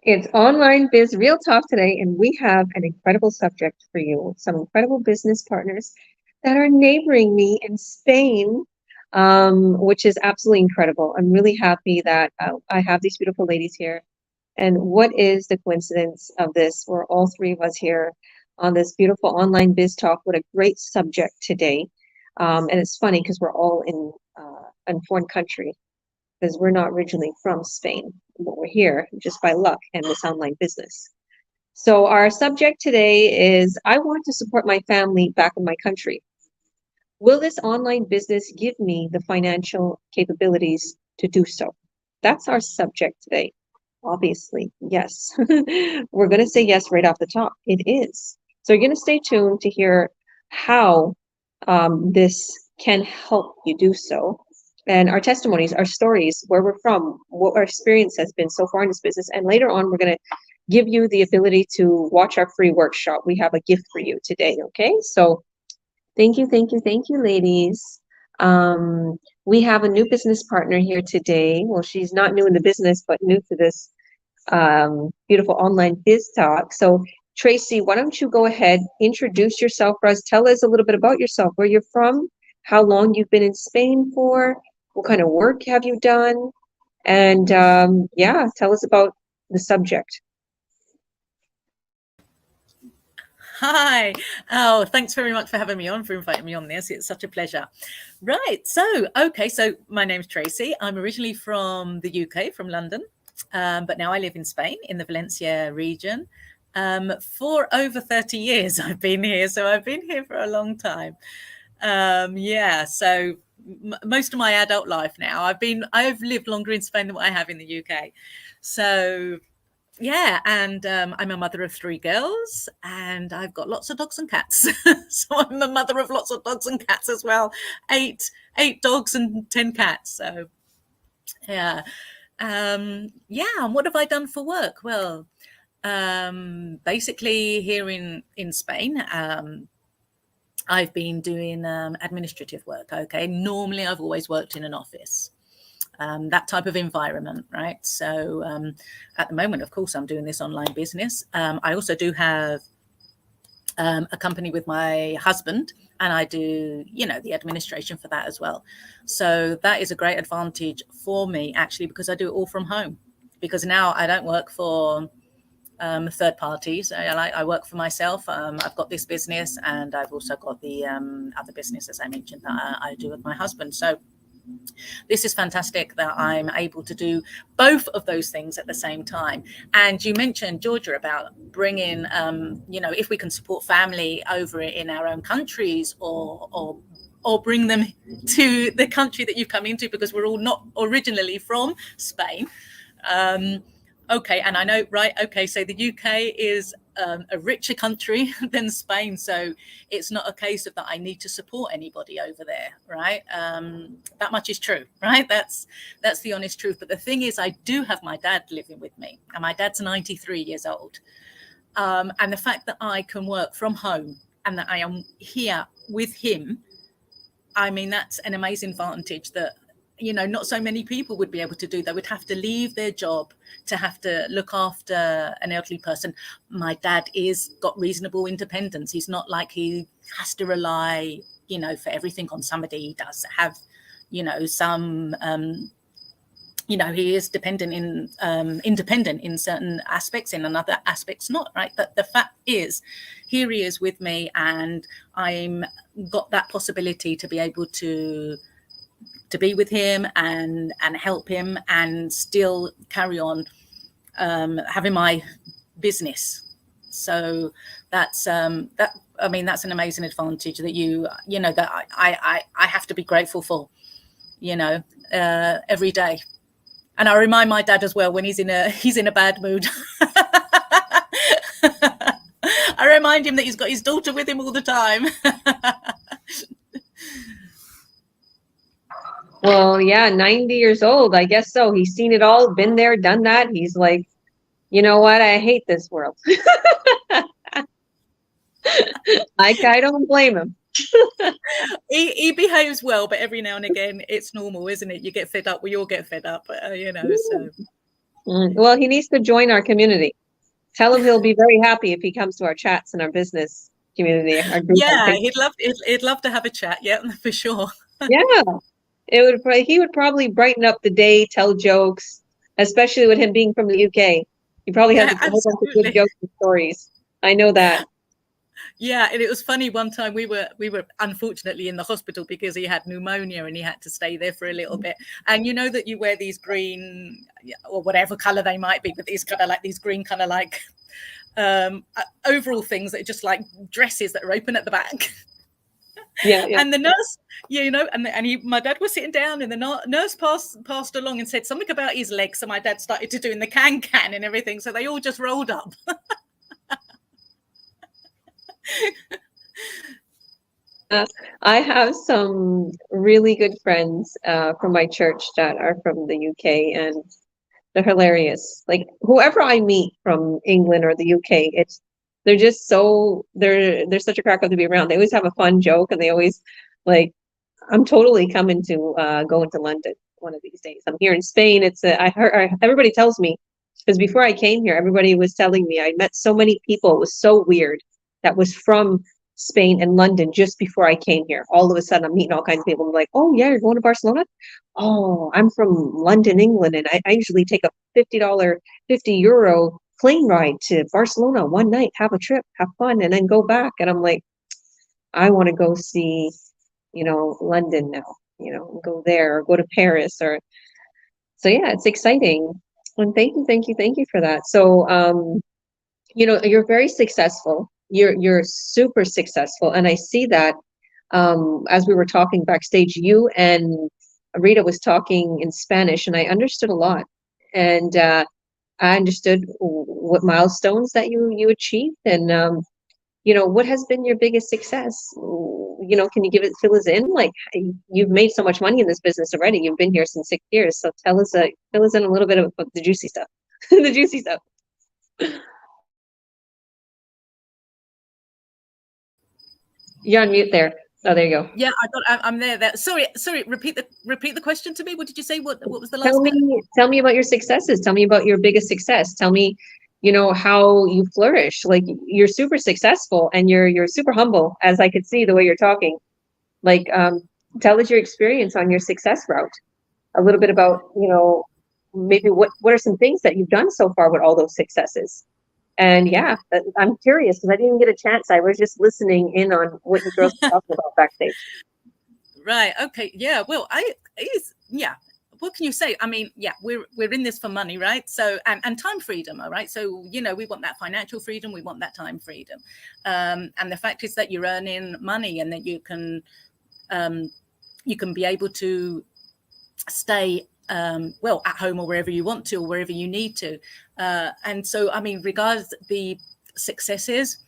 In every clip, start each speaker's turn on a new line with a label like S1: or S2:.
S1: It's Online Biz Real Talk today, and we have an incredible subject for you. Some incredible business partners that are neighboring me in Spain, which is absolutely incredible. I'm really happy that I have these beautiful ladies here. And what is the coincidence of this? We're all three of us here on this beautiful Online Biz Talk. What a great subject today. And it's funny because we're all in foreign country because we're not originally from Spain, but we're here just by luck and this online business. So our subject today is I want to support my family back in my country. Will this online business give me the financial capabilities to do so? That's our subject today. Obviously, yes. We're going to say yes right off the top. It is. So you're going to stay tuned to hear how this can help you do so. And our testimonies, our stories, where we're from, what our experience has been so far in this business. And later on, we're going to give you the ability to watch our free workshop. We have a gift for you today. Okay. So thank you, thank you, thank you, ladies. We have a new business partner here today. Well, she's not new in the business, but new to this beautiful online biz talk. So Tracy, why don't you go ahead, introduce yourself for us, tell us a little bit about yourself, where you're from, how long you've been in Spain for, what kind of work have you done, and yeah, tell us about the subject.
S2: Hi. Oh, thanks very much for having me on, for inviting me on this. It's such a pleasure. Right. So my name's Tracy. I'm originally from the UK, from London, but now I live in Spain, in the Valencia region. For over 30 years, I've been here. So I've been here for a long time. So most of my adult life now, I've lived longer in Spain than what I have in the UK. So yeah, and I'm a mother of 3 girls, and I've got lots of dogs and cats. So I'm a mother of lots of dogs and cats as well. Eight dogs and 10 cats. So yeah, and what have I done for work? Well, basically here in Spain, I've been doing administrative work. Okay, normally I've always worked in an office. That type of environment, right? So at the moment, of course, I'm doing this online business. I also do have a company with my husband, and I do, the administration for that as well. So that is a great advantage for me, actually, because I do it all from home. Because now I don't work for third parties. I work for myself. I've got this business, and I've also got the other business, as I mentioned, that I do with my husband. So this is fantastic that I'm able to do both of those things at the same time. And you mentioned, Georgia, about bringing, if we can support family over in our own countries, or bring them to the country that you've come into, because we're all not originally from Spain. Okay, and I know, right? Okay, so the UK is a richer country than Spain, so it's not a case of that I need to support anybody over there, right? That much is true, right? That's the honest truth. But the thing is, I do have my dad living with me, and my dad's 93 years old. And the fact that I can work from home and that I am here with him, I mean, that's an amazing advantage that not so many people would be able to do. They would have to leave their job to have to look after an elderly person. My dad got reasonable independence. He's not like he has to rely, for everything on somebody. He does have, some, he is independent in certain aspects, in other aspects not, right? But the fact is, here he is with me, and I'm got that possibility to be able to be with him and help him and still carry on having my business. So that's that's an amazing advantage that that I have to be grateful for, every day. And I remind my dad as well when he's in a bad mood. I remind him that he's got his daughter with him all the time.
S1: Well, yeah, 90 years old. I guess so. He's seen it all, been there, done that. He's like, you know what? I hate this world. I don't blame him.
S2: He behaves well, but every now and again, it's normal, isn't it? You get fed up. We all get fed up, So
S1: Well, he needs to join our community. Tell him he'll be very happy if he comes to our chats in our business community, our group on
S2: Yeah,
S1: Facebook.
S2: he'd love to have a chat. Yeah, for sure.
S1: Yeah, he would probably brighten up the day, tell jokes, especially with him being from the UK. He probably has
S2: Yeah,
S1: a whole bunch of good
S2: absolutely.
S1: jokes and stories. I know that.
S2: Yeah, and it was funny one time we were unfortunately in the hospital because he had pneumonia and he had to stay there for a little bit. And you know that you wear these green or whatever color they might be, but these kind of like these green kind of like overall things that are just like dresses that are open at the back.
S1: Yeah, yeah.
S2: And the nurse, you know, my dad was sitting down, and the nurse passed along and said something about his legs. So my dad started to doing the can and everything. So they all just rolled up.
S1: I have some really good friends from my church that are from the UK, and they're hilarious. Like whoever I meet from England or the UK, they're just they're such a crack up to be around. They always have a fun joke, and they always like. I'm totally coming to go into London one of these days. I'm here in Spain. I heard everybody tells me because before I came here, everybody was telling me I met so many people. It was so weird that was from Spain and London just before I came here. All of a sudden, I'm meeting all kinds of people. I'm like, oh yeah, you're going to Barcelona? Oh, I'm from London, England, and I usually take a $50, €50 plane ride to Barcelona one night, have a trip, have fun, and then go back. And I'm like, I want to go see London now, go there or go to Paris so yeah, it's exciting. And thank you for that. So, you're very successful. You're super successful. And I see that, as we were talking backstage, you and Rita was talking in Spanish and I understood a lot. And, I understood what milestones that you achieved and, what has been your biggest success? Can you fill us in? Like you've made so much money in this business already. You've been here since 6 years. So fill us in a little bit of the juicy stuff, the juicy stuff. You're on mute there. Oh, there you go.
S2: Yeah, I'm there. Sorry. Repeat the question to me. What did you say? What was the last
S1: Tell me about your successes. Tell me about your biggest success. Tell me, how you flourish. Like you're super successful and you're super humble, as I could see the way you're talking. Like, tell us your experience on your success route. A little bit about, maybe what are some things that you've done so far with all those successes? And yeah, I'm curious because I didn't get a chance. I was just listening in on what you girls were talking about backstage.
S2: Right. Okay. Yeah. Well, yeah. What can you say? I mean, yeah, we're in this for money, right? So and time freedom, all right. So we want that financial freedom, we want that time freedom, and the fact is that you're earning money and that you can be able to stay well at home or wherever you want to or wherever you need to, and so I mean, regards the successes,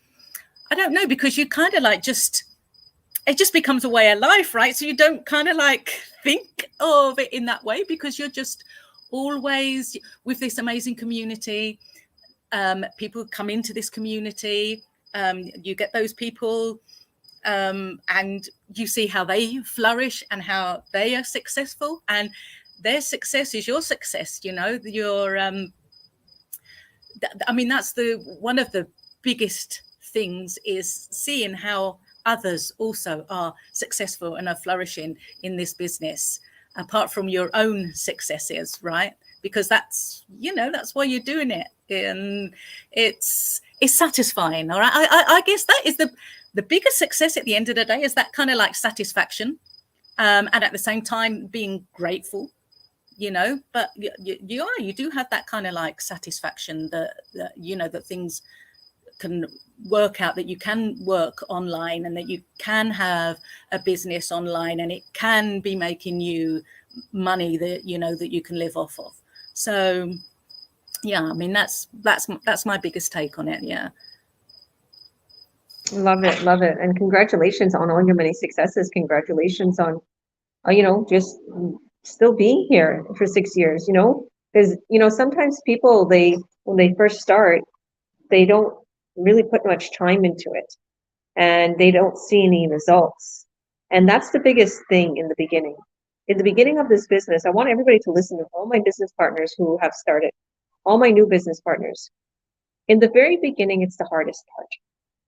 S2: I don't know, because you kind of like it just becomes a way of life, right? So you don't kind of like think of it in that way because you're just always with this amazing community. People come into this community, you get those people, and you see how they flourish and how they are successful, and their success is your success. I mean, that's one of the biggest things is seeing how others also are successful and are flourishing in this business, apart from your own successes, right? Because that's why you're doing it, and it's satisfying. All right, I guess that is the biggest success at the end of the day, is that kind of like satisfaction, and at the same time being grateful. But you do have that kind of like satisfaction that that things can work out, that you can work online and that you can have a business online and it can be making you money that that you can live off of. So yeah, I mean, that's my biggest take on it. Yeah.
S1: Love it, and congratulations on all your many successes. Congratulations on just still being here for 6 years, because sometimes people, when they first start, they don't really put much time into it and they don't see any results. And that's the biggest thing in the beginning. In the beginning of this business, I want everybody to listen to all my business partners who have started. all my new business partners. In the very beginning, it's the hardest part.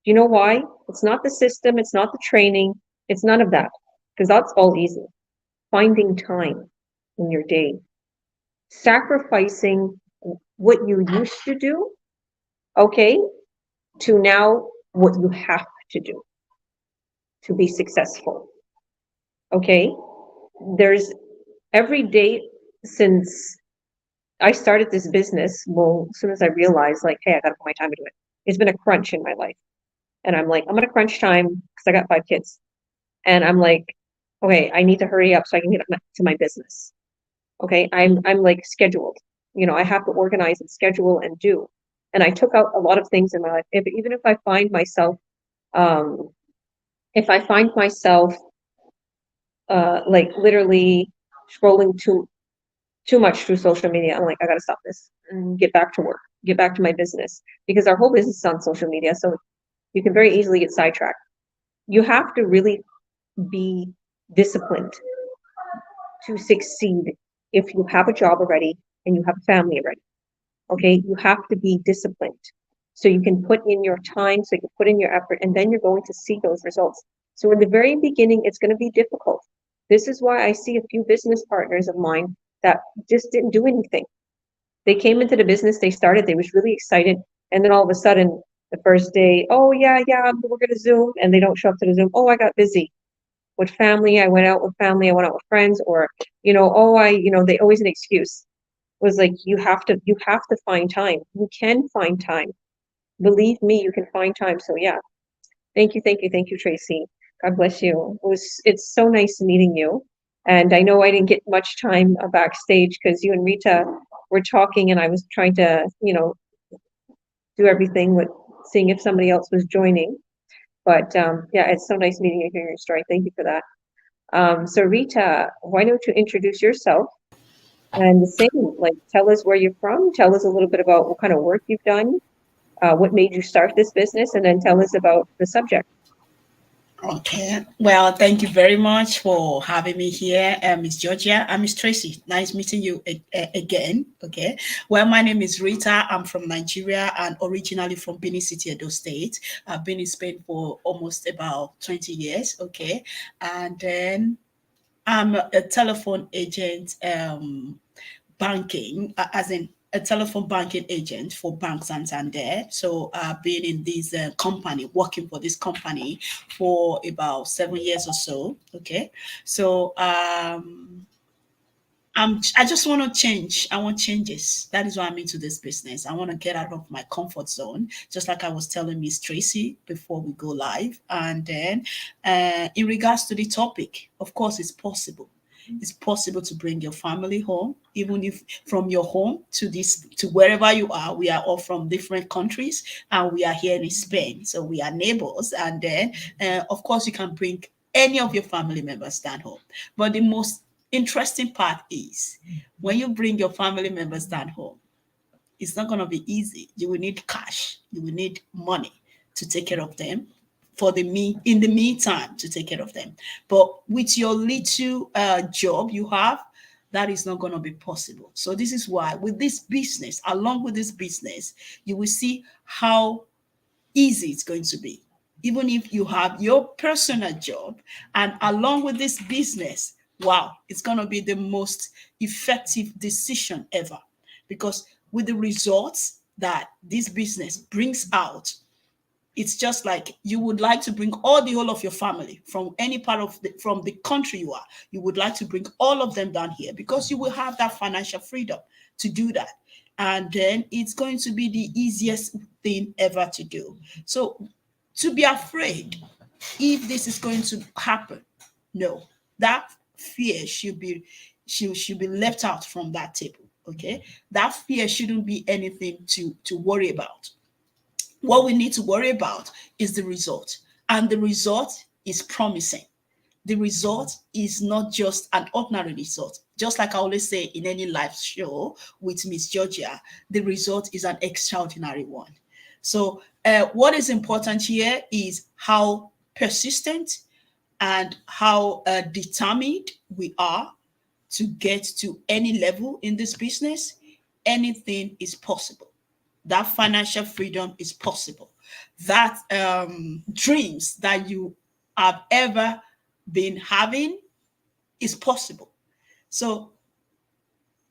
S1: Do you know why? It's not the system, it's not the training, it's none of that, because that's all easy. Finding time in your day, sacrificing what you used to do, okay, to now what you have to do to be successful. Okay, there's every day since I started this business, well, as soon as I realized, like, hey, I gotta put my time into it, it's been a crunch in my life. And I'm like, I'm gonna crunch time because I got 5 kids. And I'm like, okay, I need to hurry up so I can get to my business. Okay, I'm like scheduled. You know, I have to organize and schedule and do. And I took out a lot of things in my life. Even if I find myself, um, if I find myself, like literally scrolling too much through social media, I'm like, I gotta stop this and get back to work, get back to my business, because our whole business is on social media, so you can very easily get sidetracked. You have to really be disciplined to succeed if you have a job already and you have a family already. Okay, you have to be disciplined so you can put in your time, so you can put in your effort, and then you're going to see those results. So in the very beginning, it's going to be difficult. This is why I see a few business partners of mine that just didn't do anything. They came into the business, they started, they was really excited, and then all of a sudden, the first day, oh yeah, we're gonna Zoom, and they don't show up to the Zoom. Oh, I got busy with family. I went out with family. I went out with friends, or they always an excuse. It was like you have to find time. You can find time. Believe me, you can find time. So yeah, thank you, Tracy. God bless you. It's so nice meeting you. And I know I didn't get much time backstage because you and Rita were talking, and I was trying to, do everything with seeing if somebody else was joining. But yeah, it's so nice meeting you, hearing your story. Thank you for that. So Rita, why don't you introduce yourself and the same, like tell us where you're from, tell us a little bit about what kind of work you've done, what made you start this business, and then tell us about the subject.
S3: Okay. Well, thank you very much for having me here, Miss Georgia and Miss Tracy. Nice meeting you again. Okay. Well, my name is Rita. I'm from Nigeria and originally from Benin City, Edo State. I've been in Spain for almost about 20 years. Okay. And then I'm a telephone agent, banking, as in a telephone banking agent for Bank Santander. So I've been in this company, working for this company for about 7 years or so. Okay. So I just want to change. I want changes. That is why I'm into this business. I want to get out of my comfort zone, just like I was telling Miss Tracy before we go live. And then, in regards to the topic, of course, it's possible. It's possible to bring your family home, even if from your home to wherever you are. We are all from different countries, and we are here in Spain, so we are neighbors. And then, of course, you can bring any of your family members down home. But the most interesting part is when you bring your family members down home, it's not going to be easy. You will need cash, you will need money to take care of them in the meantime to take care of them. But with your little job you have, that is not going to be possible. So this is why with this business, along with this business, you will see how easy it's going to be. Even if you have your personal job and along with this business, wow, it's going to be the most effective decision ever. Because with the results that this business brings out, it's just like you would like to bring all the whole of your family from any part of from the country you are. You would like to bring all of them down here because you will have that financial freedom to do that. And then it's going to be the easiest thing ever to do. So to be afraid if this is going to happen, no, that fear should be left out from that table. Okay, that fear shouldn't be anything to worry about. What we need to worry about is the result, and the result is promising. The result is not just an ordinary result. Just like I always say in any live show with Miss Georgia, the result is an extraordinary one. So, what is important here is how persistent and how determined we are to get to any level in this business. anything is possible. That financial freedom is possible. That dreams that you have ever been having is possible. So,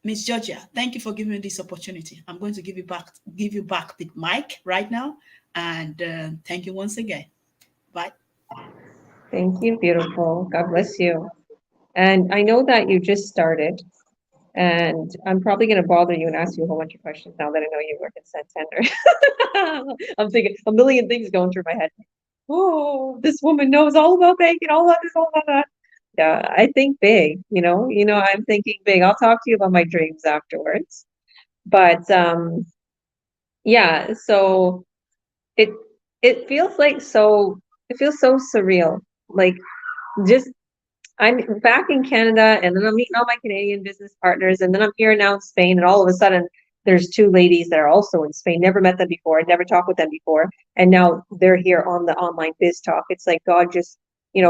S3: Miss Georgia, thank you for giving me this opportunity. I'm going to give you back the mic right now, and thank you once again. Bye.
S1: Thank you, beautiful. God bless you. And I know that you just started, and I'm probably going to bother you and ask you a whole bunch of questions now that I know you work at Santander. I'm thinking a million things going through my head. Oh, this woman knows all about banking, all about this, all about that. Yeah, I think big, I'm thinking big. I'll talk to you about my dreams afterwards. But yeah, so it it feels like it feels so surreal. Like just I'm back in Canada, and then I'm meeting all my Canadian business partners, and then I'm here now in Spain, and all of a sudden there's two ladies that are also in Spain. Never met them before, never talked with them before, and now they're here on the online biz talk. It's like God just,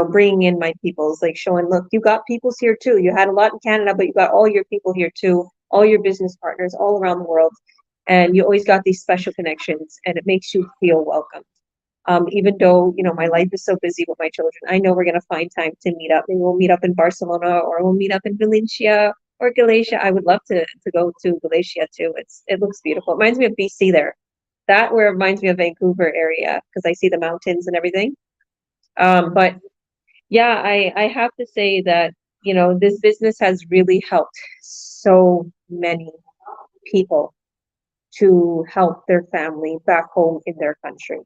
S1: bringing in my peoples, like showing, look, you got peoples here too. You had a lot in Canada, but you got all your people here too, all your business partners all around the world, and you always got these special connections, and it makes you feel welcome. Even though, my life is so busy with my children, I know we're going to find time to meet up. Maybe we'll meet up in Barcelona, or we'll meet up in Valencia or Galicia. I would love to go to Galicia too. It looks beautiful. It reminds me of BC there. That where it reminds me of Vancouver area, because I see the mountains and everything. But yeah, I have to say that, this business has really helped so many people to help their family back home in their country.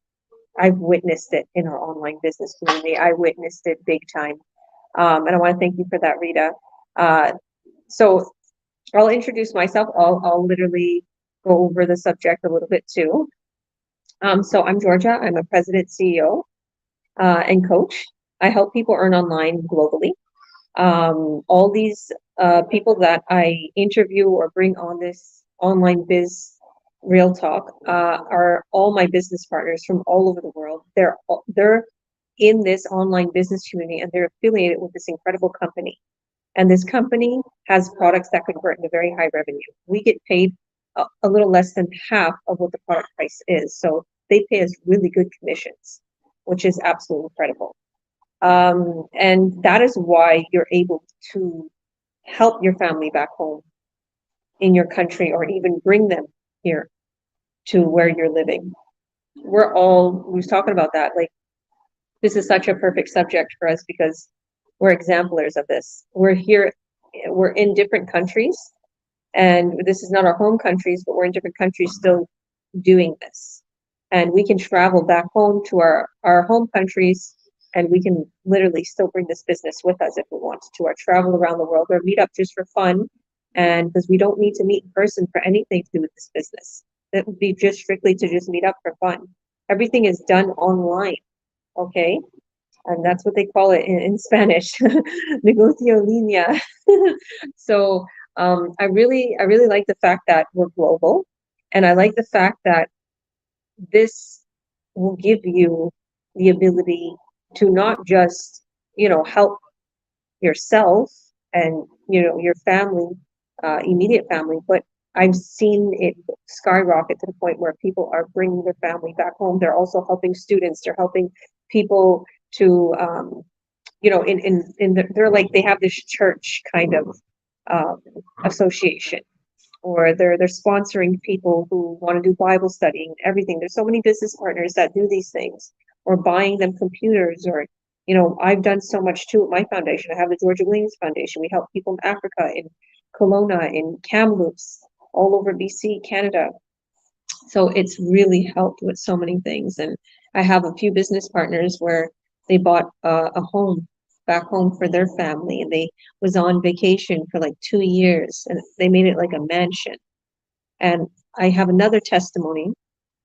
S1: I've witnessed it in our online business community. I witnessed it big time. And I want to thank you for that, Rita. So I'll introduce myself. I'll literally go over the subject a little bit too. So I'm Georgia. I'm a president, CEO, and coach. I help people earn online globally. All these people that I interview or bring on this online biz real talk are all my business partners from all over the world. They're in this online business community, and they're affiliated with this incredible company. And this company has products that convert into very high revenue. We get paid a little less than half of what the product price is. So they pay us really good commissions, which is absolutely incredible. And that is why you're able to help your family back home in your country, or even bring them here to where you're living. We was talking about that. Like, this is such a perfect subject for us because we're exemplars of this. We're in different countries, and this is not our home countries, but we're in different countries still doing this. And we can travel back home to our home countries, and we can literally still bring this business with us if we want to, or travel around the world, or meet up just for fun. And because we don't need to meet in person for anything to do with this business. It would be just strictly to just meet up for fun. Everything is done online, okay? And that's what they call it in Spanish, negocio línea. So I really like the fact that we're global, and I like the fact that this will give you the ability to not just, help yourself and, your family, immediate family, but I've seen it skyrocket to the point where people are bringing their family back home. They're also helping students. They're helping people to, they're like, they have this church kind of association, or they're sponsoring people who want to do Bible study and everything. There's so many business partners that do these things, or buying them computers, or, I've done so much too at my foundation. I have the Georgia Williams Foundation. We help people in Africa, in Kelowna, in Kamloops, all over BC, Canada. So it's really helped with so many things. And I have a few business partners where they bought a home back home for their family, and they was on vacation for like 2 years, and they made it like a mansion. And I have another testimony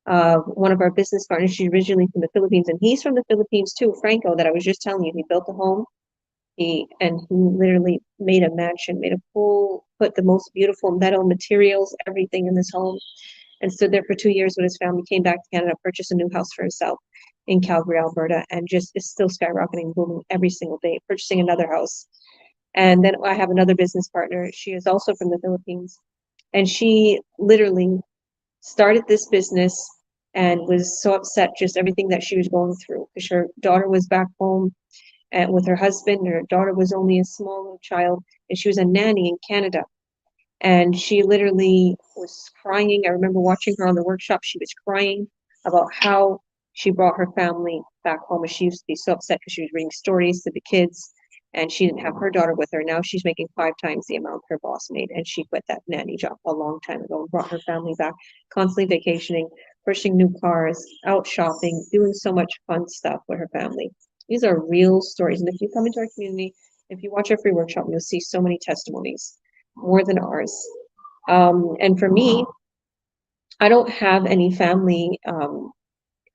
S1: of one of our business partners. She's originally from the Philippines, and he's from the Philippines too, Franco, that I was just telling you. He built a home. He literally made a mansion, put the most beautiful metal materials, everything in this home, and stood there for 2 years with his family, came back to Canada, purchased a new house for himself in Calgary, Alberta, and just is still skyrocketing, booming every single day, purchasing another house. And then I have another business partner. She is also from the Philippines. And she literally started this business and was so upset just everything that she was going through because her daughter was back home and with her husband. Her daughter was only a small little child, and she was a nanny in Canada. And she literally was crying. I remember watching her on the workshop. She was crying about how she brought her family back home. And she used to be so upset because she was reading stories to the kids and she didn't have her daughter with her. Now she's making 5 times the amount her boss made. And she quit that nanny job a long time ago and brought her family back, constantly vacationing, pushing new cars, out shopping, doing so much fun stuff with her family. These are real stories. And if you come into our community, if you watch our free workshop, you'll see so many testimonies, more than ours. And for me, I don't have any family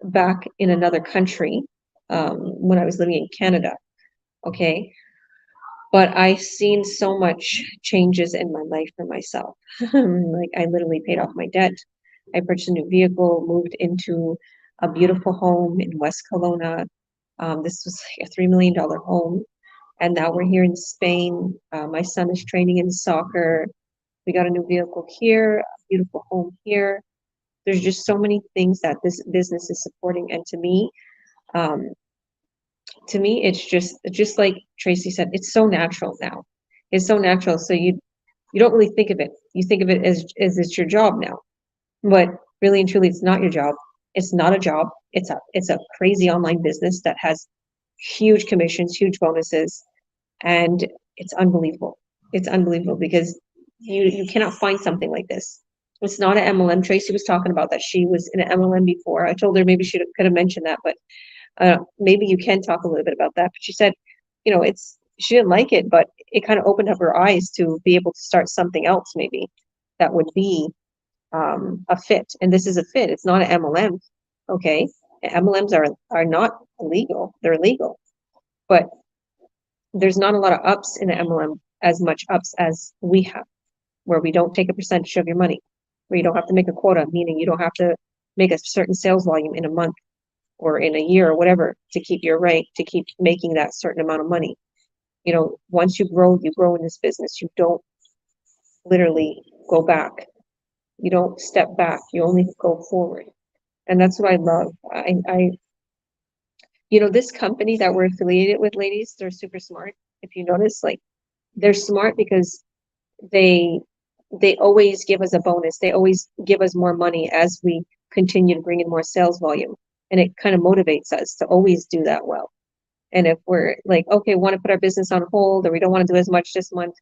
S1: back in another country when I was living in Canada. Okay. But I seen so much changes in my life for myself. Like I literally paid off my debt. I purchased a new vehicle, moved into a beautiful home in West Kelowna. This was like a $3 million home. And now we're here in Spain. My son is training in soccer. We got a new vehicle here, a beautiful home here. There's just so many things that this business is supporting. And um, to me, it's just like Tracy said, it's so natural now. It's so natural. So you don't really think of it. You think of it as it's your job now. But really and truly, it's not your job. It's not a job. It's a crazy online business that has huge commissions, huge bonuses, and it's unbelievable. It's unbelievable because you cannot find something like this. It's not an MLM. Tracy was talking about that she was in an MLM before. I told her maybe she could have mentioned that, but maybe you can talk a little bit about that. But she said, she didn't like it, but it kind of opened up her eyes to be able to start something else maybe that would be a fit. And this is a fit. It's not an MLM. Okay. MLMs are not illegal. They're legal, but there's not a lot of ups in the MLM, as much ups as we have, where we don't take a percentage of your money, where you don't have to make a quota, meaning you don't have to make a certain sales volume in a month or in a year or whatever to keep your rank, to keep making that certain amount of money. Once you grow in this business. You don't literally go back. You don't step back. You only go forward. And that's what I love. This company that we're affiliated with, ladies, they're super smart. If you notice, like, they're smart because they always give us a bonus. They always give us more money as we continue to bring in more sales volume. And it kind of motivates us to always do that well. And if we're like, okay, want to put our business on hold, or we don't want to do as much this month,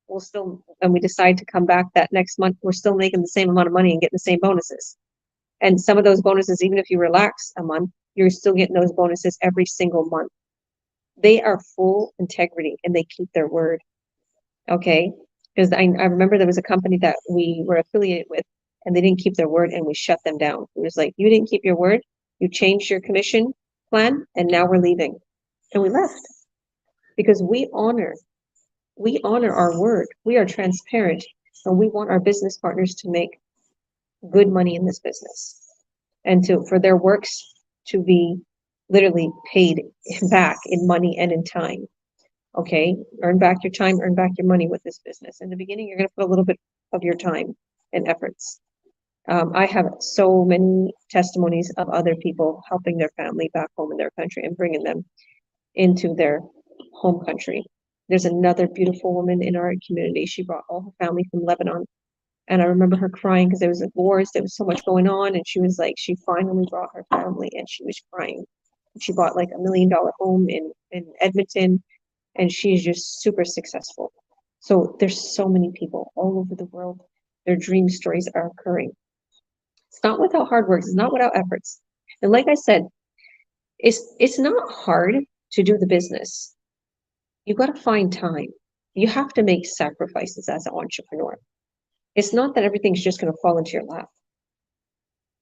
S1: and we decide to come back that next month, we're still making the same amount of money and getting the same bonuses. And some of those bonuses, even if you relax a month, you're still getting those bonuses every single month. They are full integrity and they keep their word. Okay. Because I remember there was a company that we were affiliated with and they didn't keep their word and we shut them down. It was like, you didn't keep your word. You changed your commission plan and now we're leaving. And we left because we honor our word. We are transparent and we want our business partners to make good money in this business and for their works to be literally paid back in money and in time. Okay, earn back your time, earn back your money with this business. In the beginning, you're going to put a little bit of your time and efforts. I have so many testimonies of other people helping their family back home in their country and bringing them into their home country. There's another beautiful woman in our community. She brought all her family from Lebanon. And I remember her crying because there was wars, there was so much going on. And she was like, she finally brought her family and she was crying. She bought like $1 million home in Edmonton. And she's just super successful. So there's so many people all over the world. Their dream stories are occurring. It's not without hard work. It's not without efforts. And like I said, it's not hard to do the business. You got to find time. You have to make sacrifices as an entrepreneur. It's not that everything's just going to fall into your lap.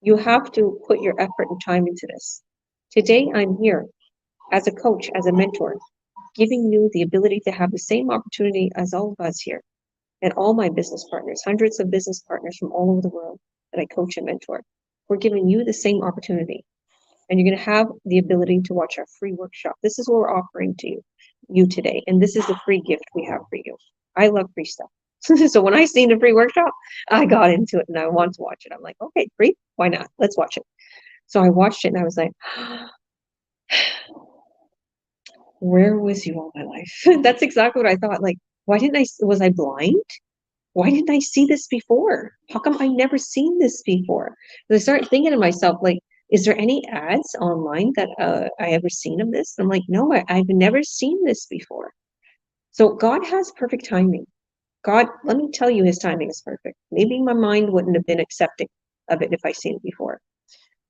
S1: You have to put your effort and time into this. Today, I'm here as a coach, as a mentor, giving you the ability to have the same opportunity as all of us here and all my business partners, hundreds of business partners from all over the world that I coach and mentor. We're giving you the same opportunity. And you're going to have the ability to watch our free workshop. This is what we're offering to you today. And this is the free gift we have for you. I love free stuff. So when I seen the free workshop, I got into it and I want to watch it. I'm like, okay, great. Why not? Let's watch it. So I watched it and I was like, where was you all my life? That's exactly what I thought. Like, why didn't was I blind? Why didn't I see this before? How come I never seen this before? And I started thinking to myself, like, is there any ads online that I ever seen of this? I'm like, no, I've never seen this before. So God has perfect timing. God, let me tell you, his timing is perfect. Maybe my mind wouldn't have been accepting of it if I seen it before.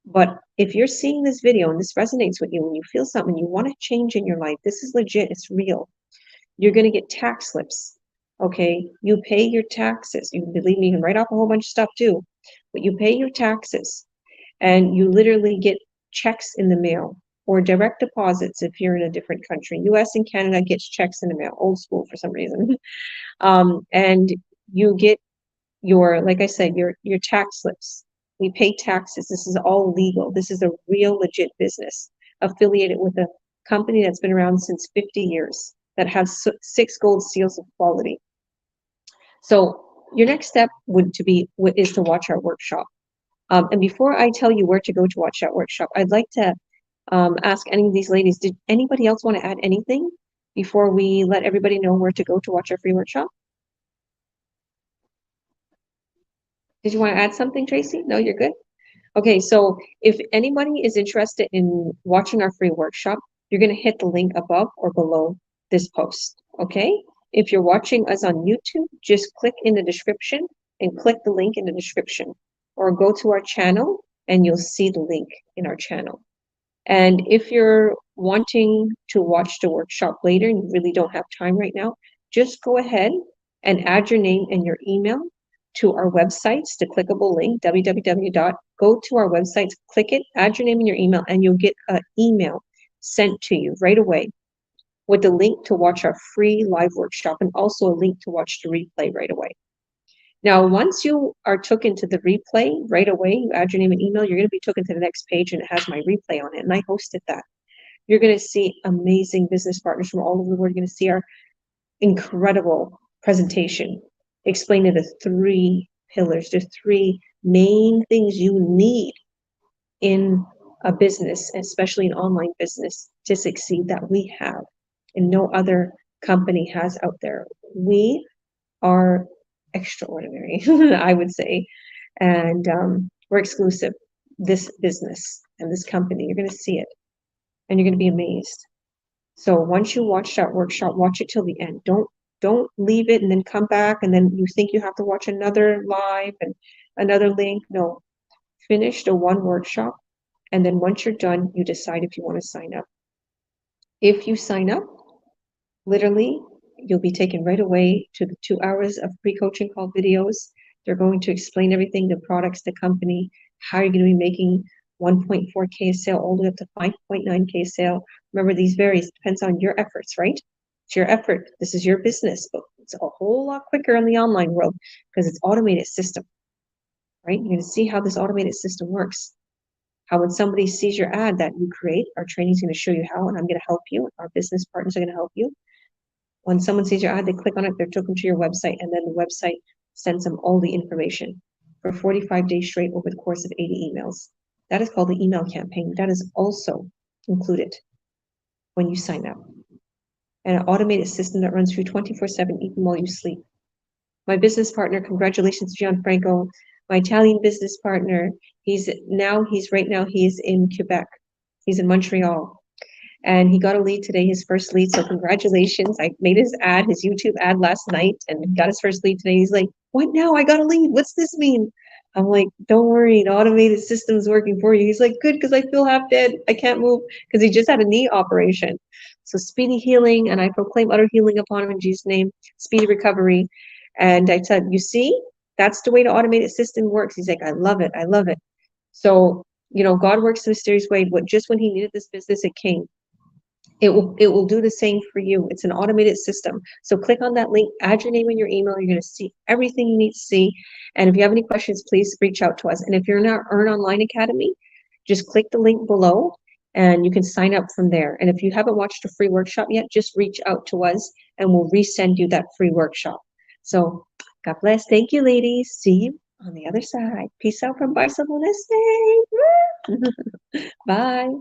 S1: But if you're seeing this video and this resonates with you and you feel something, you want to change in your life, this is legit, it's real. You're going to get tax slips. Okay, you pay your taxes. You believe me, you can write off a whole bunch of stuff too, but you pay your taxes and you literally get checks in the mail or direct deposits if you're in a different country. US and Canada gets checks in the mail, old school for some reason. And you get your, like I said, your tax slips. We pay taxes. This is all legal. This is a real legit business affiliated with a company that's been around since 50 years that has 6 gold seals of quality. So your next step is to watch our workshop. And before I tell you where to go to watch that workshop, I'd like to ask any of these ladies, did anybody else want to add anything before we let everybody know where to go to watch our free workshop? Did you want to add something, Tracy? No, you're good? Okay, so if anybody is interested in watching our free workshop, you're going to hit the link above or below this post, okay? If you're watching us on YouTube, just click in the description and click the link in the description, or go to our channel and you'll see the link in our channel. And if you're wanting to watch the workshop later and you really don't have time right now, just go ahead and add your name and your email to our websites, the clickable link, go to our websites, click it, add your name and your email, and you'll get an email sent to you right away with the link to watch our free live workshop and also a link to watch the replay right away. Now, once you are taken to the replay right away, you add your name and email, you're going to be taken to the next page and it has my replay on it, and I hosted that. You're going to see amazing business partners from all over the world. You're going to see our incredible presentation explaining the 3 pillars, the 3 main things you need in a business, especially an online business, to succeed that we have and no other company has out there. We are extraordinary, I would say, and we're exclusive. This business and this company, you're going to see it and you're going to be amazed. So once you watch that workshop, watch it till the end. Don't leave it and then come back and then you think you have to watch another live and another link. No, finish the one workshop, and then once you're done, you decide if you want to sign up. If you sign up, literally, you'll be taken right away to the 2 hours of pre-coaching call videos. They're going to explain everything, the products, the company, how you're going to be making 1.4K sale all the way up to 5.9K sale. Remember, these varies, depends on your efforts, right? It's your effort. This is your business, but it's a whole lot quicker in the online world because it's automated system, right? You're going to see how this automated system works. How when somebody sees your ad that you create, our training is going to show you how, and I'm going to help you. Our business partners are going to help you. When someone sees your ad, they click on it, they're taken to your website, and then the website sends them all the information for 45 days straight over the course of 80 emails. That is called the email campaign. That is also included when you sign up. And an automated system that runs through 24/7, even while you sleep. My business partner, congratulations, Gianfranco. My Italian business partner, he's right now in Quebec. He's in Montreal. And he got a lead today, his first lead. So congratulations. I made his YouTube ad last night and got his first lead today. He's like, what now? I got a lead. What's this mean? I'm like, don't worry, the automated system's working for you. He's like, good, because I feel half dead. I can't move because he just had a knee operation. So speedy healing, and I proclaim utter healing upon him in Jesus' name, speedy recovery. And I said, you see, that's the way the automated system works. He's like, I love it. I love it. So, God works in a mysterious way, but just when he needed this business, it came. It will do the same for you. It's an automated system. So click on that link, add your name and your email. You're going to see everything you need to see. And if you have any questions, please reach out to us. And if you're in our Earn Online Academy, just click the link below and you can sign up from there. And if you haven't watched a free workshop yet, just reach out to us and we'll resend you that free workshop. So God bless. Thank you, ladies. See you on the other side. Peace out from Barcelona, Spain. Bye.